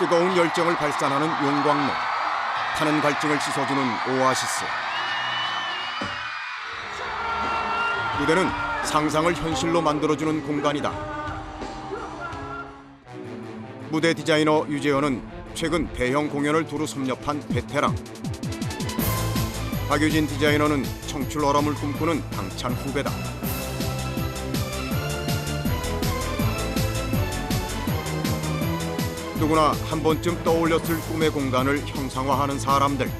뜨거운 열정을 발산하는 용광로, 타는 갈증을 씻어주는 오아시스. 무대는 상상을 현실로 만들어주는 공간이다. 무대 디자이너 유재현은 최근 대형 공연을 두루 섭렵한 베테랑. 박유진 디자이너는 청출어람을 꿈꾸는 당찬 후배다. 누구나 한 번쯤 떠올렸을 꿈의 공간을 형상화하는 사람들.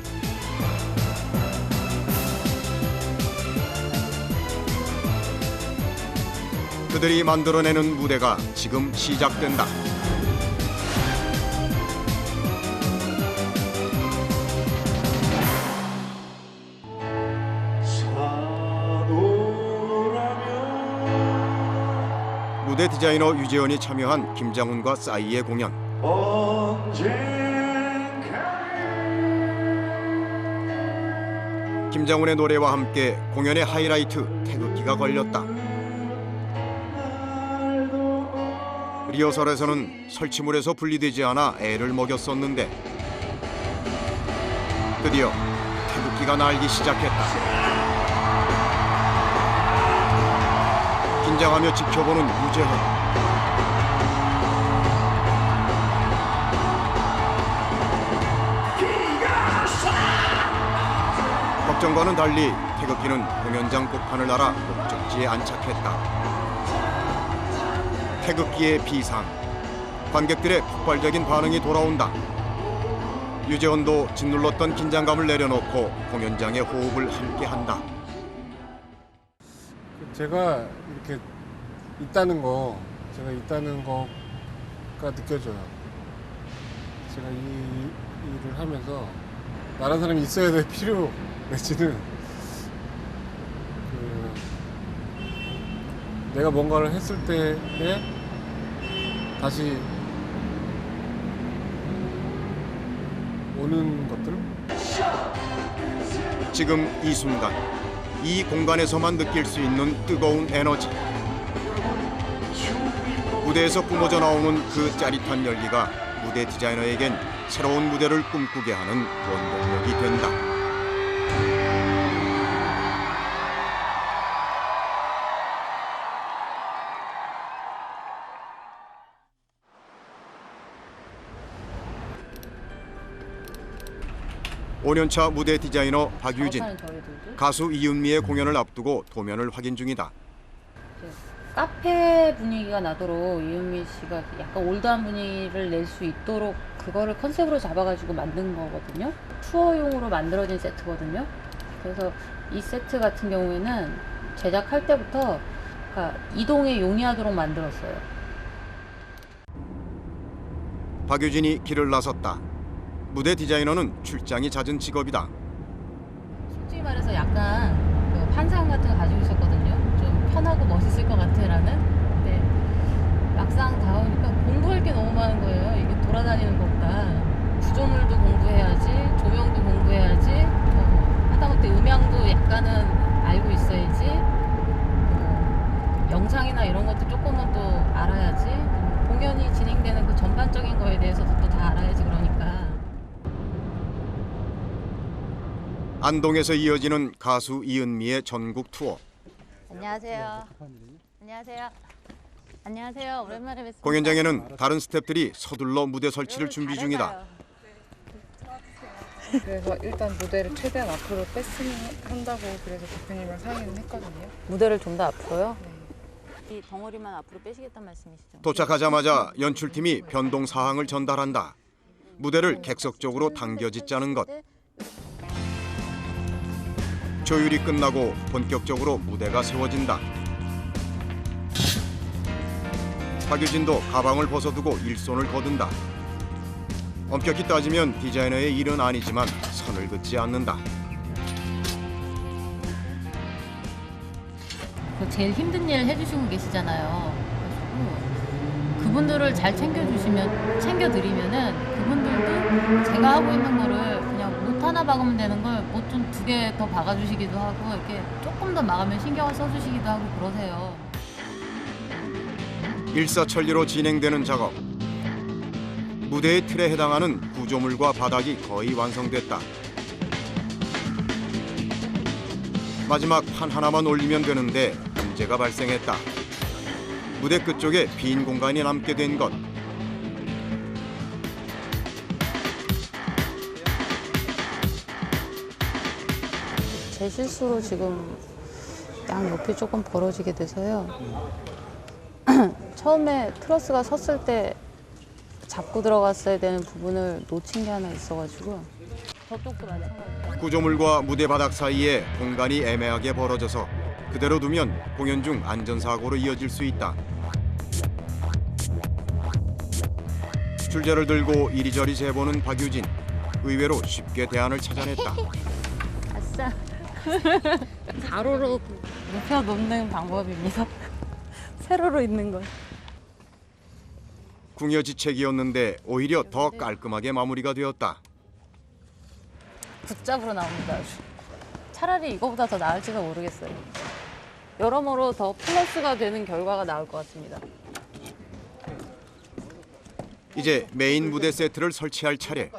그들이 만들어내는 무대가 지금 시작된다. 무대 디자이너 유재현이 참여한 김장훈과 싸이의 공연. 김장훈의 노래와 함께 공연의 하이라이트 태극기가 걸렸다. 리허설에서는 설치물에서 분리되지 않아 애를 먹였었는데 드디어 태극기가 날기 시작했다. 긴장하며 지켜보는 유재현. 걱정과는 달리 태극기는 공연장 복판을 날아 목적지에 안착했다. 태극기의 비상, 관객들의 폭발적인 반응이 돌아온다. 유재현도 짓눌렀던 긴장감을 내려놓고 공연장의 호흡을 함께한다. 제가 이렇게 제가 있다는 거가 느껴져요. 제가 이 일을 하면서 다른 사람이 있어야 될 필요 내지는 내가 뭔가를 했을 때에 다시 오는 것들? 지금 이 순간, 이 공간에서만 느낄 수 있는 뜨거운 에너지. 무대에서 뿜어져 나오는 그 짜릿한 열기가 무대 디자이너에겐 새로운 무대를 꿈꾸게 하는 원동력이 된다. (5년차) 무대 디자이너 박유진, 가수 이은미의 공연을 앞두고 도면을 확인 중이다. 카페 분위기가 나도록 이은미 씨가 약간 올드한 분위기를 낼 수 있도록 그거를 컨셉으로 잡아가지고 만든 거거든요. 투어용으로 만들어진 세트거든요. 그래서 이 세트 같은 경우에는 제작할 때부터 이동에 용이하도록 만들었어요. 박유진이 길을 나섰다. 무대 디자이너는 출장이 잦은 직업이다. 솔직히 말해서 약간 그 환상 같은 거 가지고 있었거든요. 좀 편하고 멋있을 것 같아라는. 근데 막상 다가오니까 공부할 게 너무 많은 거예요. 이게 돌아다니는 것보다 구조물도 공부해야지, 조명도 공부해야지, 하다못해 음향도 약간은 알고 있어야지, 영상이나 이런 것도 조금은 또 알아야지, 공연이 진행되는 그 전반적인 거에 대해서도 또 다 알아야지. 그러니까 안동에서 이어지는 가수 이은미의 전국 투어. 안녕하세요. 안녕하세요. 안녕하세요. 오랜만에 뵙습니다. 공연장에는 다른 스태프들이 서둘러 무대 설치를 준비 중이다. 그래서 일단 무대를 최대한 앞으로 뺐으면 한다고 그래서 대표님이랑 상의는 했거든요. 무대를 좀 더 앞으로요? 이 덩어리만 앞으로 빼시겠다는 말씀이시죠? 도착하자마자 연출팀이 변동 사항을 전달한다. 무대를 객석적으로 당겨짓자는 것. 조율이 끝나고 본격적으로 무대가 세워진다. 박유진도 가방을 벗어두고 일손을 거둔다. 엄격히 따지면 디자이너의 일은 아니지만 선을 긋지 않는다. 제일 힘든 일을 해주시고 계시잖아요. 그래서 그분들을 잘 챙겨드리면은 그분들도 제가 하고 있는 거를 그냥 못 하나 박으면 되는 걸 못 좀 2개 더 박아주시기도 하고 이렇게 조금 더 막으면 신경을 써주시기도 하고 그러세요. 일사천리로 진행되는 작업. 무대의 틀에 해당하는 구조물과 바닥이 거의 완성됐다. 마지막 판 하나만 올리면 되는데 문제가 발생했다. 무대 끝쪽에 빈 공간이 남게 된 것. 제 실수로 지금 양 옆이 조금 벌어지게 돼서요. 처음에 트러스가 섰을 때 잡고 들어갔어야 되는 부분을 놓친 게 하나 있어가지고 저쪽도 마찬가지예요. 구조물과 무대 바닥 사이에 공간이 애매하게 벌어져서 그대로 두면 공연 중 안전사고로 이어질 수 있다. 줄자를 들고 이리저리 재보는 박유진. 의외로 쉽게 대안을 찾아냈다. 아싸. 가로로 눕혀 놓는 방법입니다. 세로로 있는 건. 궁여지책이었는데 오히려 더 깔끔하게 마무리가 되었다. 굿잡으로 나옵니다. 아주. 차라리 이거보다 더 나을지가 모르겠어요. 여러모로 더 플러스가 되는 결과가 나올 것 같습니다. 이제 메인 무대 세트를 설치할 차례.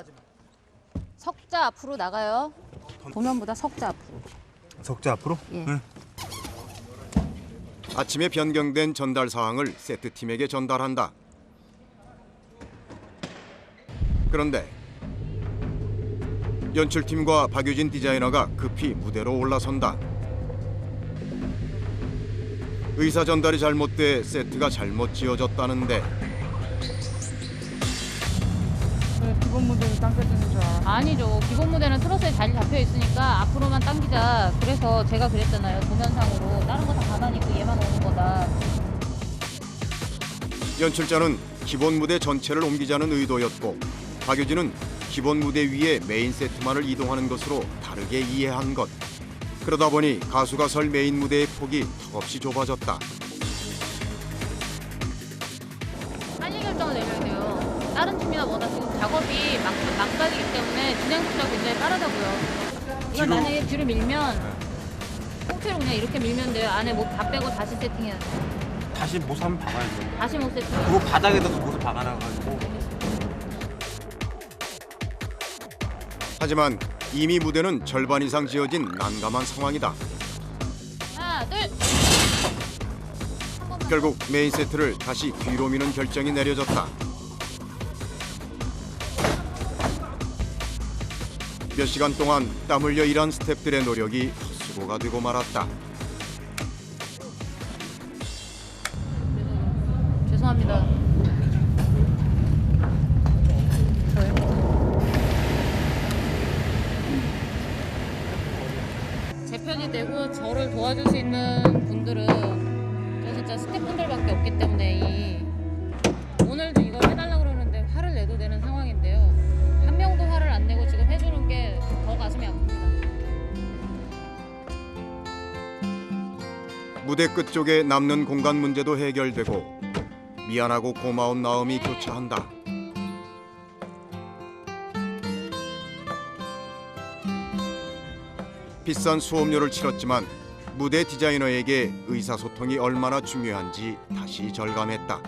석자 앞으로 나가요. 도면보다 석자 앞으로. 석자 앞으로? 예. 응. 아침에 변경된 전달 사항을 세트팀에게 전달한다. 그런데 연출팀과 박유진 디자이너가 급히 무대로 올라선다. 의사 전달이 잘못돼 세트가 잘못 지어졌다는데 기본 무대를 당겨주는 줄 알아. 아니죠. 기본 무대는 트러스에 잘 잡혀 있으니까 앞으로만 당기자. 그래서 제가 그랬잖아요. 도면상으로. 다른 거 다 가만히 있고 얘만 오는 거다. 연출자는 기본 무대 전체를 옮기자는 의도였고 박유진은 기본 무대 위에 메인 세트만을 이동하는 것으로 다르게 이해한 것. 그러다 보니 가수가 설 메인 무대의 폭이 턱없이 좁아졌다. 빨리 결정을 내려야 돼요. 다른 팀이나 뭐다 지금 작업이 막바지기 때문에 진행 속도가 굉장히 빠르다고요. 이걸 만약에 뒤로 밀면 통째로 그냥 이렇게 밀면 돼요. 안에 뭐 다 빼고 다시 세팅해야 돼요. 다시 못을 한번 박아야죠. 다시 못 세팅. 그거 바닥에다 못을 박아놔가지고. 하지만 이미 무대는 절반 이상 지어진 난감한 상황이다. 하나, 둘. 결국 메인 세트를 다시 뒤로 미는 결정이 내려졌다. 몇 시간 동안 땀 흘려 일한 스태프들의 노력이 헛수고가 되고 말았다. 죄송합니다. 제 편이 되고 저를 도와줄 수 있는 분들은 저 진짜 스태프분들밖에 없기 때문에 오늘도 이걸 해달라고 그러는데 화를 내도 되는 상황인데요. 한 명도 화를 안 내고 지금 해주는 게 더 가슴이 아픕니다. 무대 끝쪽에 남는 공간 문제도 해결되고 미안하고 고마운 마음이 교차한다. 비싼 수업료를 치렀지만 무대 디자이너에게 의사소통이 얼마나 중요한지 다시 절감했다.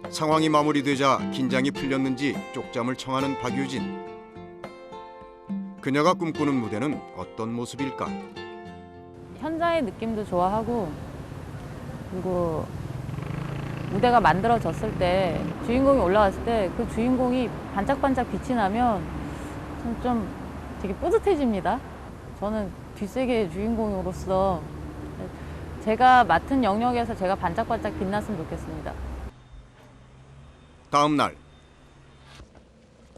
상황이 마무리되자 긴장이 풀렸는지 쪽잠을 청하는 박유진. 그녀가 꿈꾸는 무대는 어떤 모습일까? 현장의 느낌도 좋아하고 그리고 무대가 만들어졌을 때 주인공이 올라왔을 때 그 주인공이 반짝반짝 빛이 나면 좀 되게 뿌듯해집니다. 저는 뒷세계의 주인공으로서 제가 맡은 영역에서 제가 반짝반짝 빛났으면 좋겠습니다. 다음 날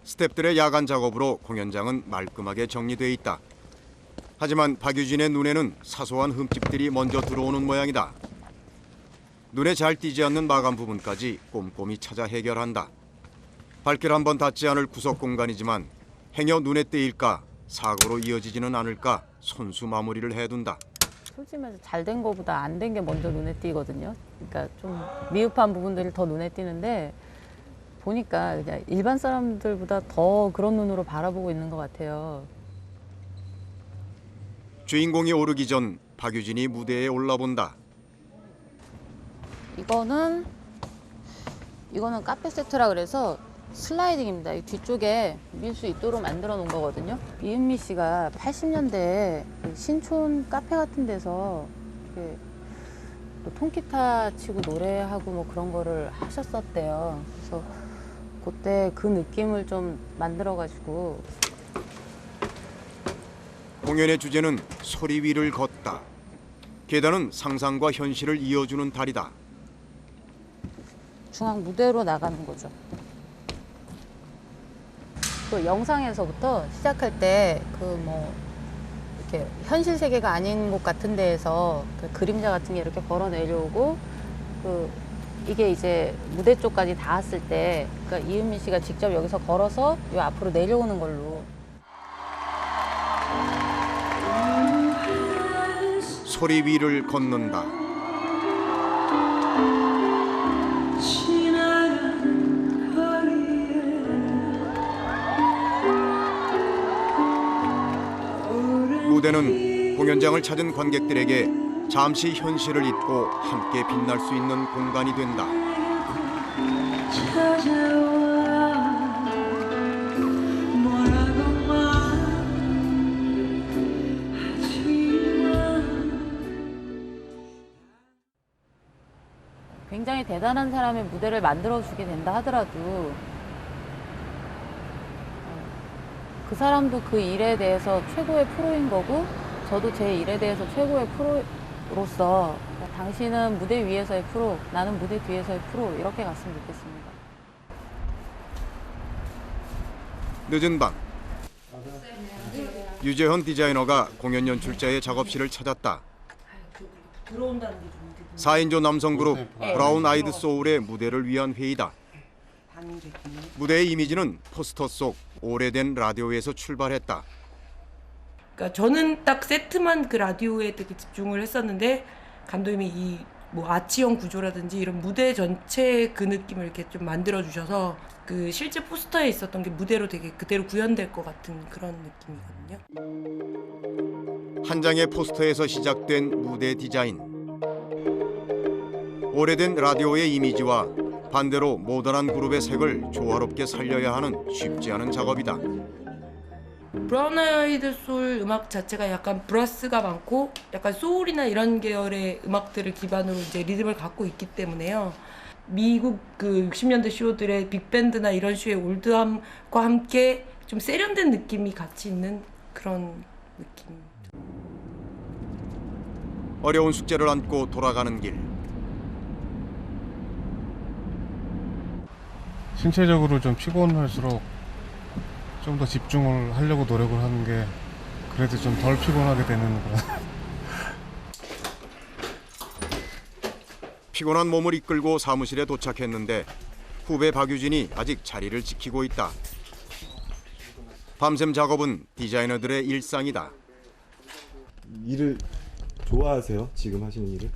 스태프들의 야간 작업으로 공연장은 말끔하게 정리돼 있다. 하지만 박유진의 눈에는 사소한 흠집들이 먼저 들어오는 모양이다. 눈에 잘 띄지 않는 마감 부분까지 꼼꼼히 찾아 해결한다. 발길 한번 닿지 않을 구석 공간이지만 행여 눈에 띄일까 사고로 이어지지는 않을까 손수 마무리를 해둔다. 솔직히 말해서 잘 된 거보다 안 된 게 먼저 눈에 띄거든요. 그러니까 좀 미흡한 부분들이 더 눈에 띄는데 보니까 그냥 일반 사람들보다 더 그런 눈으로 바라보고 있는 것 같아요. 주인공이 오르기 전 박유진이 무대에 올라본다. 이거는 카페 세트라 그래서 슬라이딩입니다. 이 뒤쪽에 밀 수 있도록 만들어 놓은 거거든요. 이은미 씨가 80년대에 신촌 카페 같은 데서 이렇게 또 통기타 치고 노래하고 뭐 그런 거를 하셨었대요. 그래서 그때 그 느낌을 좀 만들어가지고. 공연의 주제는 소리 위를 걷다. 계단은 상상과 현실을 이어주는 다리다. 중앙 무대로 나가는 거죠. 그 영상에서부터 시작할 때 그 뭐 이렇게 현실 세계가 아닌 곳 같은 데에서 그 그림자 같은 게 이렇게 걸어 내려오고 이게 이제 무대 쪽까지 닿았을 때 그러니까 이은미 씨가 직접 여기서 걸어서 요 앞으로 내려오는 걸로. 소리 위를 걷는다. 무대는 공연장을 찾은 관객들에게 잠시 현실을 잊고 함께 빛날 수 있는 공간이 된다. 굉장히 대단한 사람의 무대를 만들어주게 된다 하더라도 그 사람도 그 일에 대해서 최고의 프로인 거고 저도 제 일에 대해서 최고의 프로로서 당신은 무대 위에서의 프로, 나는 무대 뒤에서의 프로 이렇게 갔으면 좋겠습니다. 늦은 밤 유재헌 디자이너가 공연 연출자의 작업실을 찾았다. 4인조 남성 그룹 브라운 아이드 소울의 무대를 위한 회의다. 무대의 이미지는 포스터 속 오래된 라디오에서 출발했다. 그러니까 저는 딱 세트만 그 라디오에 되게 집중을 했었는데 감독님이 이 뭐 아치형 구조라든지 이런 무대 전체 그 느낌을 이렇게 좀 만들어 주셔서 그 실제 포스터에 있었던 게 무대로 되게 그대로 구현될 것 같은 그런 느낌이거든요. 한 장의 포스터에서 시작된 무대 디자인. 오래된 라디오의 이미지와 반대로 모던한 그룹의 색을 조화롭게 살려야 하는 쉽지 않은 작업이다. 브라운 아이드 소울 음악 자체가 약간 브라스가 많고 약간 소울이나 이런 계열의 음악들을 기반으로 이제 리듬을 갖고 있기 때문에요. 미국 그 60년대 쇼들의 빅밴드나 이런 쇼의 올드함과 함께 좀 세련된 느낌이 같이 있는 그런 느낌. 어려운 숙제를 안고 돌아가는 길. 신체적으로 좀 피곤할수록 좀 더 집중을 하려고 노력을 하는 게 그래도 좀 덜 피곤하게 되는 거야. 피곤한 몸을 이끌고 사무실에 도착했는데 후배 박유진이 아직 자리를 지키고 있다. 밤샘 작업은 디자이너들의 일상이다. 일을 좋아하세요? 지금 하시는 일을?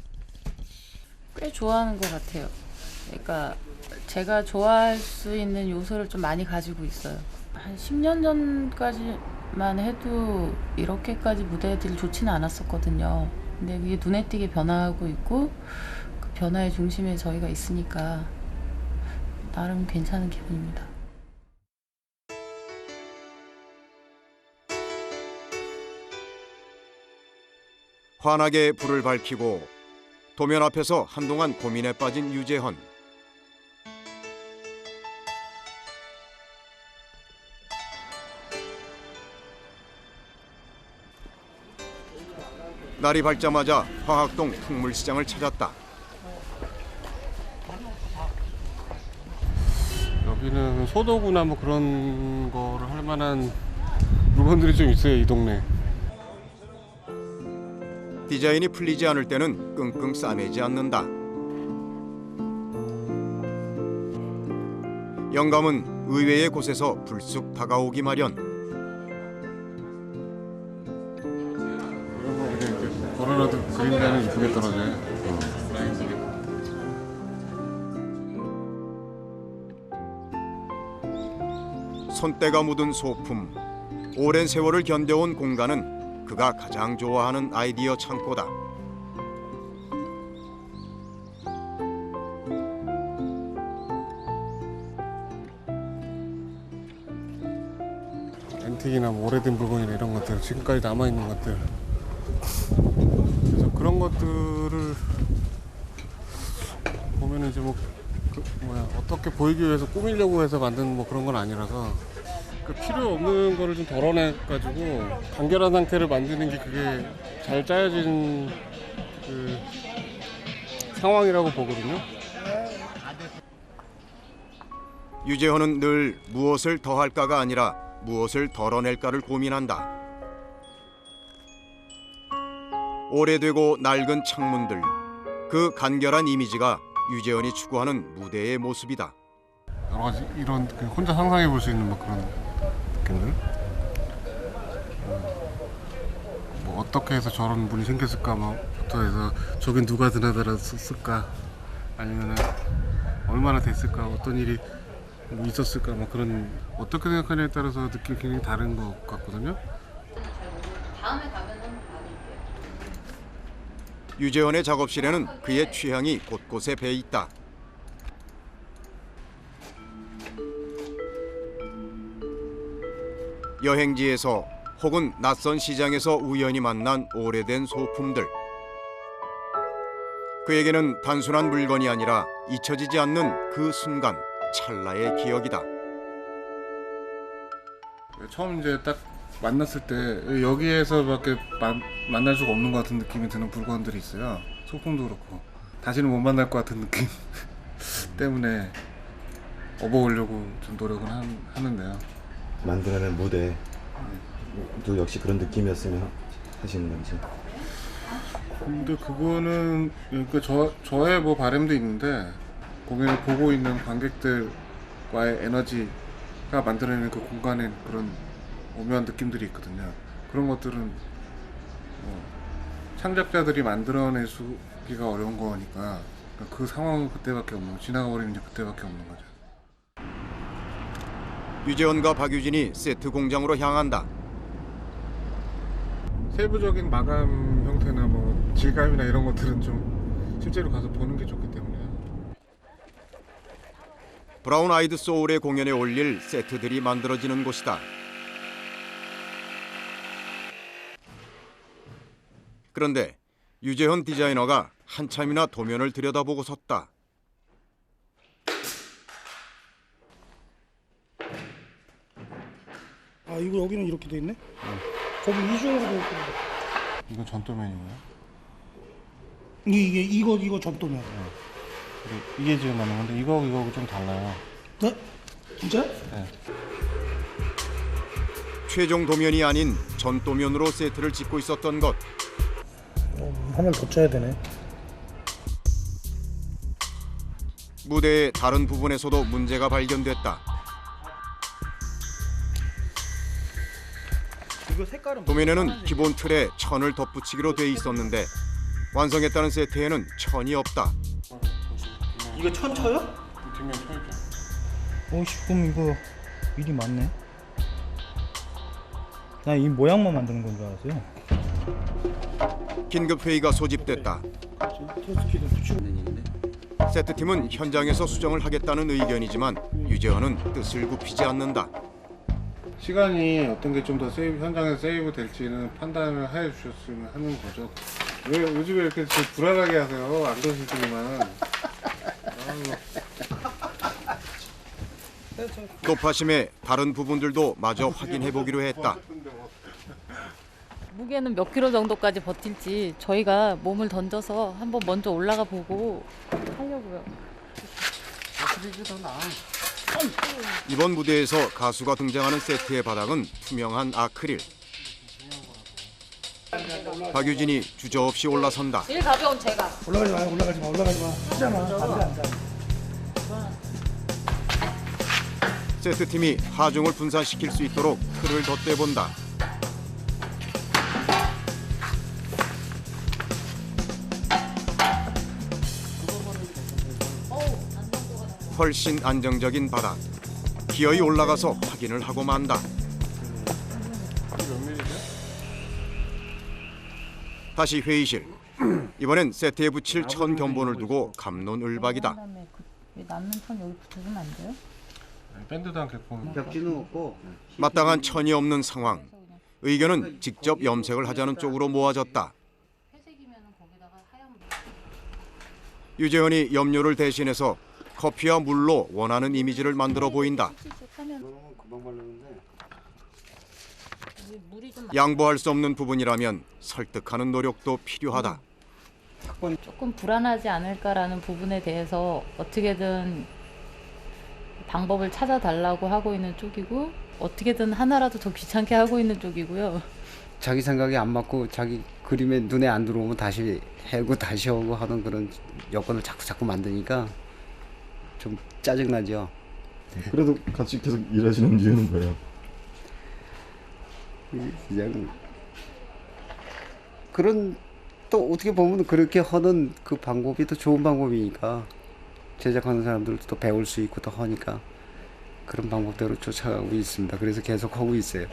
꽤 좋아하는 것 같아요. 그러니까 제가 좋아할 수 있는 요소를 좀 많이 가지고 있어요. 한 10년 전까지만 해도 이렇게까지 무대들이 좋지는 않았었거든요. 근데 그게 눈에 띄게 변화하고 있고 그 변화의 중심에 저희가 있으니까 나름 괜찮은 기분입니다. 환하게 불을 밝히고 도면 앞에서 한동안 고민에 빠진 유재헌. 날이 밝자마자 화학동 풍물시장을 찾았다. 여기는 소도구나 뭐 그런 거를 할 만한 물건들이 좀 있어요, 이 동네. 디자인이 풀리지 않을 때는 끙끙 싸매지 않는다. 영감은 의외의 곳에서 불쑥 다가오기 마련. 이런 거 그냥 이렇게 걸어놔도 그림자는 이쁘게 떨어져요. 손때가 묻은 소품. 오랜 세월을 견뎌온 공간은 그가 가장 좋아하는 아이디어 창고다. 앤틱이나 뭐 오래된 물건이나 이런 것들, 지금까지 남아있는 것들, 그래서 그런 것들을 보면은 이제 어떻게 보이기 위해서 꾸미려고 해서 만든 뭐 그런 건 아니라서 그 필요 없는 거를 좀 덜어내가지고 간결한 상태를 만드는 게 그게 잘 짜여진 그 상황이라고 보거든요. 유재헌은 늘 무엇을 더할까가 아니라 무엇을 덜어낼까를 고민한다. 오래되고 낡은 창문들, 그 간결한 이미지가 유재헌이 추구하는 무대의 모습이다. 여러 가지 이런 혼자 상상해 볼 수 있는 뭐 그런 느낌들. 뭐 어떻게 해서 저런 문이 생겼을까, 뭐부터 해서 저긴 누가 드나들었을까, 아니면은 얼마나 됐을까, 어떤 일이 뭐 있었을까, 뭐 그런 어떻게 생각하냐에 따라서 느낌이 굉장히 다른 것 같거든요. 다음에 가면은 유재헌의 작업실에는 그의 취향이 곳곳에 배 있다. 여행지에서 혹은 낯선 시장에서 우연히 만난 오래된 소품들. 그에게는 단순한 물건이 아니라 잊혀지지 않는 그 순간, 찰나의 기억이다. 처음 이제 딱 만났을 때 여기에서밖에 만날 수가 없는 것 같은 느낌이 드는 물건들이 있어요. 소품도 그렇고 다시는 못 만날 것 같은 느낌 때문에 업어오려고 좀 노력은 하는데요. 만들어낸 무대도 역시 그런 느낌이었으면 하시는 건지. 근데 그거는 그러니까 저의 뭐 바람도 있는데 공연을 보고 있는 관객들과의 에너지가 만들어내는 그 공간에 그런 오묘한 느낌들이 있거든요. 그런 것들은 창작자들이 만들어내기가 어려운 거니까 그 상황은 그때밖에 없는, 지나가 버리는 게 그때밖에 없는 거죠. 유재헌과 박유진이 세트 공장으로 향한다. 세부적인 마감 형태나 뭐 질감이나 이런 것들은 좀 실제로 가서 보는 게 좋기 때문에. 브라운 아이드 소울의 공연에 올릴 세트들이 만들어지는 곳이다. 그런데 유재헌 디자이너가 한참이나 도면을 들여다보고 섰다. 아, 이거 여기는 이렇게 돼 있네? 거기 이중으로 돼 있고. 이건 전도면이고요. 이거 점도면. 이게 지금 맞는 건데 이거 좀 달라요. 네? 진짜? 네. 최종 도면이 아닌 전도면으로 세트를 짓고 있었던 것. 화면 더 짜야 되네. 무대의 다른 부분에서도 문제가 발견됐다. 이거 색깔은 도면에는 기본 틀에 천을 덧붙이기로 돼 있었는데 완성했다는 세트에는 천이 없다. 이거 천 쳐요? 뒷면 쳐있죠. 오씨, 그럼 이거 일이 많네. 나 이 모양만 만드는 건 줄 알았어요. 긴급 회의가 소집됐다. 테스트키도 붙이고. 세트팀은 현장에서 수정을 하겠다는 의견이지만 유재헌은 뜻을 굽히지 않는다. 시간이 어떤 게 좀 더 현장에서 세이브 될지는 판단을 해 주셨으면 하는 거죠. 왜 요즘에 이렇게 불안하게 하세요? 안 그러시더니만. 높아심의 다른 부분들도 마저 확인해 보기로 했다. 무게는 몇 킬로 정도까지 버틸지 저희가 몸을 던져서 한번 먼저 올라가 보고 하려고요. 이번 무대에서 가수가 등장하는 세트의 바닥은 투명한 아크릴. 박유진이 주저없이 올라선다. 제일 가벼운 제가. 올라가지 마. 하잖아. 안 돼. 세트팀이 하중을 분산시킬 수 있도록 틀을 덧대본다. 훨씬 안정적인 바닥. 기어이 올라가서 확인을 하고 만다. 다시 회의실. 이번엔 세트에 붙일 천 견본을 두고 갑론을박이다. 왜 남는 천 여기 붙여주면 안 돼요? 밴드도 않겠고. 벽지는 없고. 마땅한 천이 없는 상황. 의견은 직접 염색을 하자는 쪽으로 모아졌다. 유재현이 염료를 대신해서 커피와 물로 원하는 이미지를 만들어 보인다. 양보할 수 없는 부분이라면 설득하는 노력도 필요하다. 조금 불안하지 않을까라는 부분에 대해서 어떻게든 방법을 찾아달라고 하고 있는 쪽이고, 어떻게든 하나라도 더 귀찮게 하고 있는 쪽이고요. 자기 생각이 안 맞고 자기 그림에 눈에 안 들어오면 다시 해고 다시 하고 하는 그런 여건을 자꾸 만드니까 좀 짜증나죠. 그래도 같이 계속 일하시는 이유는 뭐예요? 그냥 그런, 또 어떻게 보면 그렇게 하는 그 방법이 더 좋은 방법이니까 제작하는 사람들도 또 배울 수 있고 또 하니까 그런 방법대로 쫓아가고 있습니다. 그래서 계속 하고 있어요.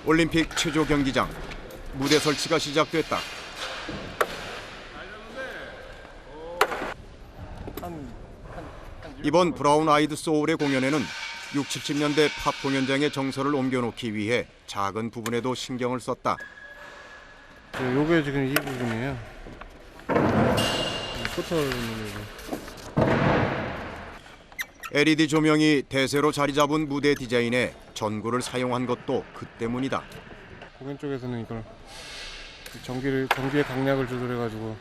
올림픽 체조 경기장 무대 설치가 시작됐다. 이번 브라운 아이드 소울의 공연에는 60, 70년대 팝 공연장의 정서를 옮겨놓기 위해 작은 부분에도 신경을 썼다. 요게 지금 이 부분이에요. 포털 LED 조명이 대세로 자리 잡은 무대 디자인에 전구를 사용한 것도 그 때문이다. 공연 쪽에서는 이걸 전기의 강약을 조절해가지고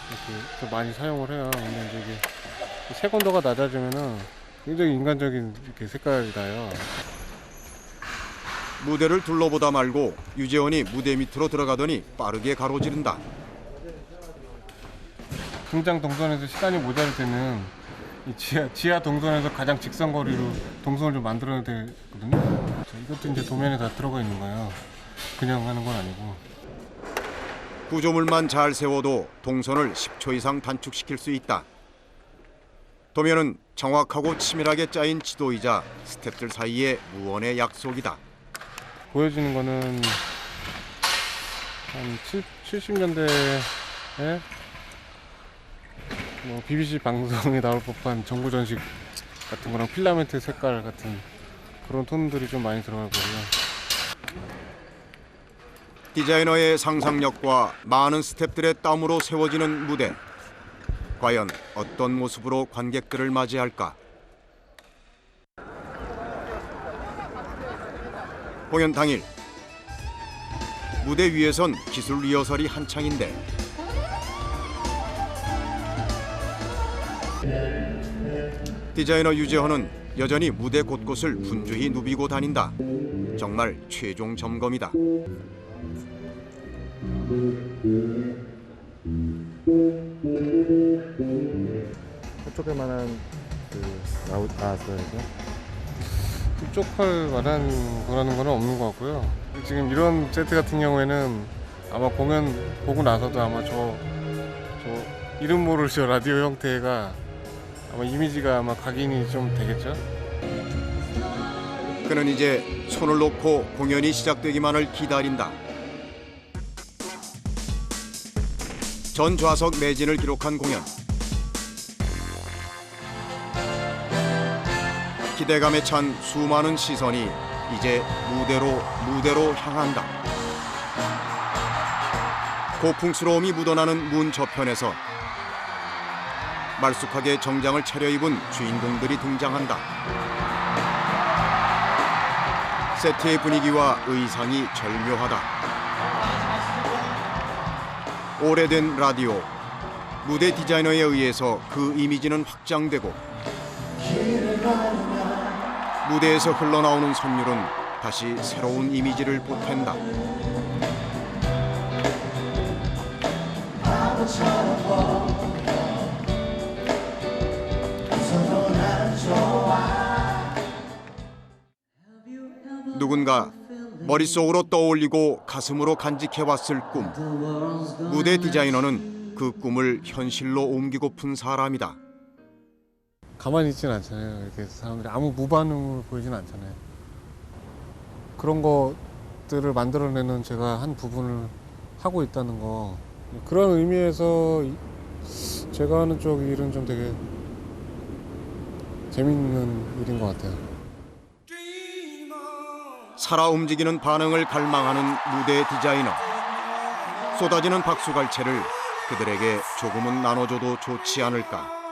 이렇게 더 많이 사용을 해요. 근데 이제 이게 색온도가 낮아지면은 굉장히 인간적인 이렇게 색깔이 나요. 무대를 둘러보다 말고 유재원이 무대 밑으로 들어가더니 빠르게 가로지른다. 등장 동선에서 시간이 모자랄 때는 이 지하 동선에서 가장 직선거리로 동선을 좀 만들어야 되거든요. 이것도 이제 도면에 다 들어가 있는 거예요. 그냥 하는 건 아니고. 구조물만 잘 세워도 동선을 10초 이상 단축시킬 수 있다. 도면은 정확하고 치밀하게 짜인 지도이자 스태프들 사이의 무언의 약속이다. 보여지는 거는 한 70년대에 뭐 BBC 방송에 나올 법한 정부 전식 같은 거랑 필라멘트 색깔 같은 그런 톤들이 좀 많이 들어갈 거고요. 디자이너의 상상력과 많은 스태프들의 땀으로 세워지는 무대. 과연 어떤 모습으로 관객들을 맞이할까? 공연 당일 무대 위에선 기술 리허설이 한창인데 디자이너 유재헌은 여전히 무대 곳곳을 분주히 누비고 다닌다. 정말 최종 점검이다. 흡족할 만한 나왔어요. 흡족할 만한 거라는 건 없는 것 같고요. 지금 이런 세트 같은 경우에는 아마 공연 보고 나서도 아마 저 이름 모를 저 라디오 형태가 아마 이미지가 아마 각인이 좀 되겠죠. 그는 이제 손을 놓고 공연이 시작되기만을 기다린다. 전 좌석 매진을 기록한 공연. 기대감에 찬 수많은 시선이 이제 무대로 향한다. 고풍스러움이 묻어나는 문 저편에서 말쑥하게 정장을 차려입은 주인공들이 등장한다. 세트의 분위기와 의상이 절묘하다. 오래된 라디오, 무대 디자이너에 의해서 그 이미지는 확장되고 무대에서 흘러나오는 선율은 다시 새로운 이미지를 보탠다. 누군가 머릿속으로 떠올리고 가슴으로 간직해왔을 꿈. 무대 디자이너는 그 꿈을 현실로 옮기고픈 사람이다. 가만히 있진 않잖아요. 이렇게 사람들이 아무 무반응을 보이진 않잖아요. 그런 것들을 만들어내는 제가 한 부분을 하고 있다는 거, 그런 의미에서 제가 하는 쪽 일은 좀 되게 재밌는 일인 것 같아요. 살아 움직이는 반응을 갈망하는 무대 디자이너. 쏟아지는 박수갈채를 그들에게 조금은 나눠줘도 좋지 않을까.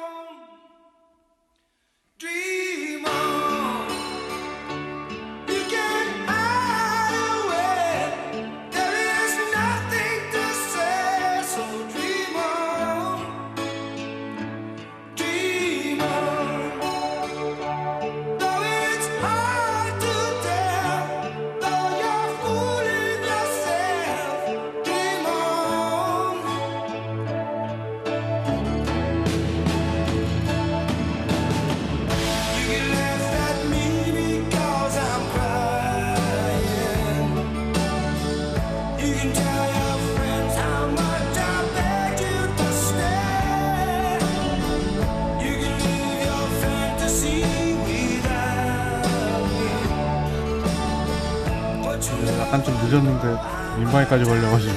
약간 좀 늦었는데 민방위까지 걸려가지고